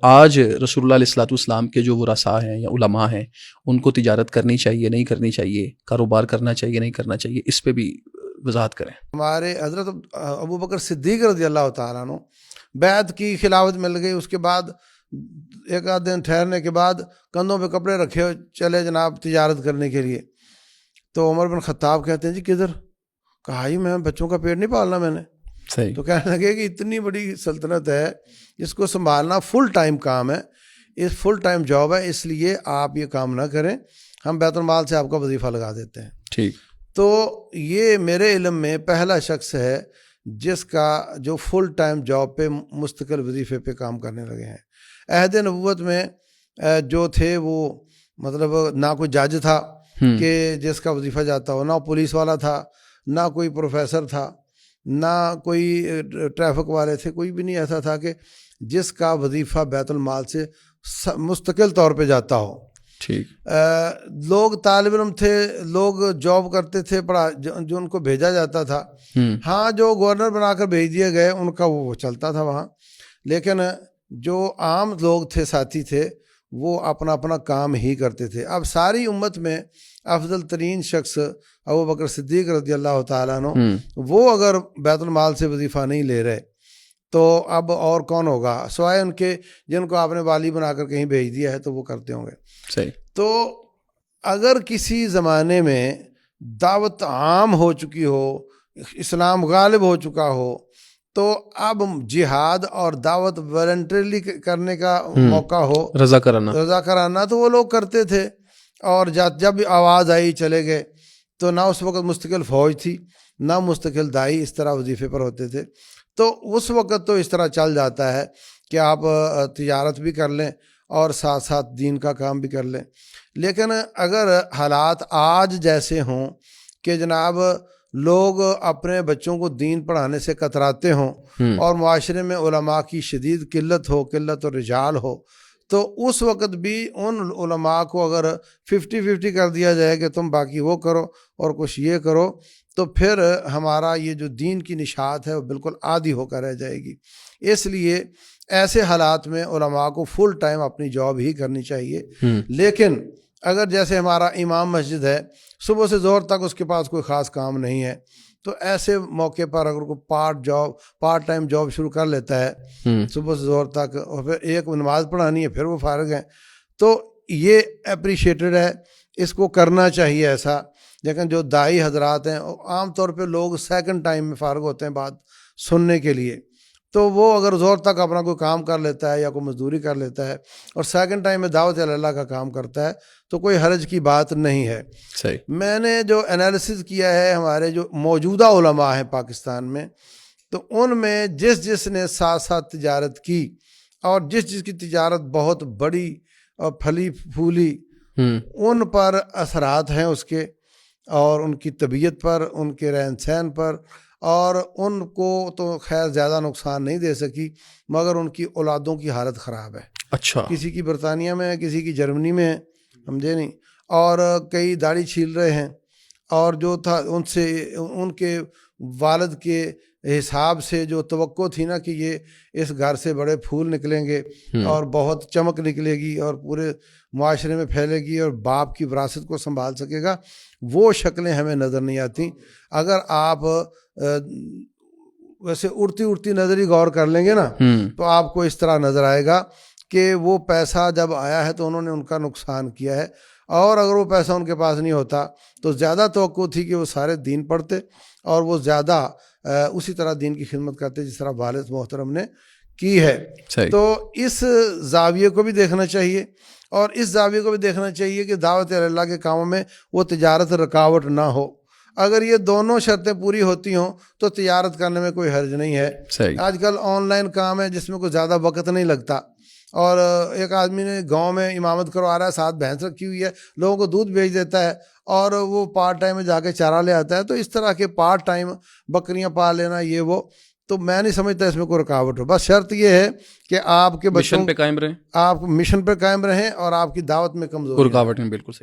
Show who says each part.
Speaker 1: آج رسول اللہ علیہ الصلوۃ والسلام کے جو ورثاء ہیں یا علماء ہیں ان کو تجارت کرنی چاہیے نہیں کرنی چاہیے، کاروبار کرنا چاہیے نہیں کرنا چاہیے، اس پہ بھی وضاحت کریں۔
Speaker 2: ہمارے حضرت ابو بکر صدیق رضی اللہ تعالیٰ عنہ بیعت کی، خلافت مل گئی، اس کے بعد ایک آدھ دن ٹھہرنے کے بعد کندھوں پہ کپڑے رکھے چلے جناب تجارت کرنے کے لیے۔ تو عمر بن خطاب کہتے ہیں جی کدھر؟ کہا جی میں بچوں کا پیٹ نہیں پالنا میں نے۔
Speaker 1: صحیح۔
Speaker 2: تو کہنے لگے کہ اتنی بڑی سلطنت ہے، اس کو سنبھالنا فل ٹائم کام ہے، اس فل ٹائم جاب ہے، اس لیے آپ یہ کام نہ کریں، ہم بیت المال سے آپ کا وظیفہ لگا دیتے ہیں۔
Speaker 1: ٹھیک۔
Speaker 2: تو یہ میرے علم میں پہلا شخص ہے جس کا جو فل ٹائم جاب پہ مستقل وظیفے پہ کام کرنے لگے ہیں۔ عہد نبوت میں جو تھے وہ مطلب نہ کوئی جج تھا کہ جس کا وظیفہ جاتا ہو، نہ پولیس والا تھا، نہ کوئی پروفیسر تھا، نہ کوئی ٹریفک والے تھے، کوئی بھی نہیں ایسا تھا کہ جس کا وظیفہ بیت المال سے مستقل طور پہ جاتا ہو۔
Speaker 1: ٹھیک۔
Speaker 2: لوگ طالب علم تھے، لوگ جاب کرتے تھے، پڑھا جو ان کو بھیجا جاتا تھا، ہاں جو گورنر بنا کر بھیج دیے گئے ان کا وہ چلتا تھا وہاں، لیکن جو عام لوگ تھے، ساتھی تھے، وہ اپنا اپنا کام ہی کرتے تھے۔ اب ساری امت میں افضل ترین شخص ابو بکر صدیق رضی اللہ تعالیٰ عنہ، وہ اگر بیت المال سے وظیفہ نہیں لے رہے تو اب اور کون ہوگا سوائے ان کے جن کو آپ نے والی بنا کر کہیں بھیج دیا ہے تو وہ کرتے ہوں گے۔
Speaker 1: صحیح۔
Speaker 2: تو اگر کسی زمانے میں دعوت عام ہو چکی ہو، اسلام غالب ہو چکا ہو، تو اب جہاد اور دعوت والنٹریلی کرنے کا موقع ہو،
Speaker 1: رضا کرانا
Speaker 2: تو وہ لوگ کرتے تھے، اور جب آواز آئی چلے گئے۔ تو نہ اس وقت مستقل فوج تھی، نہ مستقل دائی اس طرح وظیفے پر ہوتے تھے، تو اس وقت تو اس طرح چل جاتا ہے کہ آپ تجارت بھی کر لیں اور ساتھ ساتھ دین کا کام بھی کر لیں۔ لیکن اگر حالات آج جیسے ہوں کہ جناب لوگ اپنے بچوں کو دین پڑھانے سے کتراتے ہوں اور معاشرے میں علماء کی شدید قلت ہو، قلت الرجال ہو، تو اس وقت بھی ان علماء کو اگر 50-50 کر دیا جائے کہ تم باقی وہ کرو اور کچھ یہ کرو، تو پھر ہمارا یہ جو دین کی نشاط ہے وہ بالکل عادی ہو کر رہ جائے گی۔ اس لیے ایسے حالات میں علماء کو فل ٹائم اپنی جاب ہی کرنی چاہیے۔ لیکن اگر جیسے ہمارا امام مسجد ہے، صبح سے ظہر تک اس کے پاس کوئی خاص کام نہیں ہے، تو ایسے موقع پر اگر کوئی پارٹ ٹائم جاب شروع کر لیتا ہے صبح سے ظہر تک، اور پھر ایک نماز پڑھانی ہے، پھر وہ فارغ ہیں، تو یہ اپریشیٹڈ ہے، اس کو کرنا چاہیے ایسا۔ لیکن جو دائی حضرات ہیں، عام طور پہ لوگ سیکنڈ ٹائم میں فارغ ہوتے ہیں بات سننے کے لیے، تو وہ اگر زور تک اپنا کوئی کام کر لیتا ہے یا کوئی مزدوری کر لیتا ہے اور سیکنڈ ٹائم میں دعوت اللہ کا کام کرتا ہے تو کوئی حرج کی بات نہیں ہے۔
Speaker 1: صحیح۔
Speaker 2: میں نے جو انالیسز کیا ہے ہمارے جو موجودہ علماء ہیں پاکستان میں، تو ان میں جس نے ساتھ ساتھ تجارت کی اور جس کی تجارت بہت بڑی اور پھلی پھولی، ان پر اثرات ہیں اس کے، اور ان کی طبیعت پر، ان کے رہن سہن پر، اور ان کو تو خیر زیادہ نقصان نہیں دے سکی، مگر ان کی اولادوں کی حالت خراب ہے۔
Speaker 1: اچھا۔
Speaker 2: کسی کی برطانیہ میں ہے، کسی کی جرمنی میں ہے، سمجھے نہیں، اور کئی داڑھی چھیل رہے ہیں، اور جو تھا ان سے ان کے والد کے حساب سے جو توقع تھی نا کہ یہ اس گھر سے بڑے پھول نکلیں گے اور بہت چمک نکلے گی اور پورے معاشرے میں پھیلے گی اور باپ کی وراثت کو سنبھال سکے گا، وہ شکلیں ہمیں نظر نہیں آتی۔ اگر آپ ویسے اڑتی نظر ہی غور کر لیں گے نا تو آپ کو اس طرح نظر آئے گا کہ وہ پیسہ جب آیا ہے تو انہوں نے ان کا نقصان کیا ہے، اور اگر وہ پیسہ ان کے پاس نہیں ہوتا تو زیادہ توقع تھی کہ وہ سارے دین پڑھتے اور وہ زیادہ اسی طرح دین کی خدمت کرتے جس طرح والد محترم نے کی ہے۔ تو اس زاویے کو بھی دیکھنا چاہیے، اور اس زاویے کو بھی دیکھنا چاہیے کہ دعوت اللہ کے کاموں میں وہ تجارت رکاوٹ نہ ہو۔ اگر یہ دونوں شرطیں پوری ہوتی ہوں تو تجارت کرنے میں کوئی حرج نہیں ہے۔ آج کل آن لائن کام ہے جس میں کوئی زیادہ وقت نہیں لگتا، اور ایک آدمی نے گاؤں میں امامت کروا رہا ہے، ساتھ بھینس رکھی ہوئی ہے، لوگوں کو دودھ بھیج دیتا ہے اور وہ پارٹ ٹائم میں جا کے چارہ لے آتا ہے۔ تو اس طرح کے پارٹ ٹائم بکریاں پال لینا، یہ وہ، تو میں نہیں سمجھتا اس میں کوئی رکاوٹ ہو۔ بس شرط یہ ہے کہ آپ کے بچوں
Speaker 1: مشن پہ قائم رہیں،
Speaker 2: آپ مشن پہ قائم رہیں اور آپ کی دعوت میں کمزوری
Speaker 1: رکاوٹ میں بالکل صحیح۔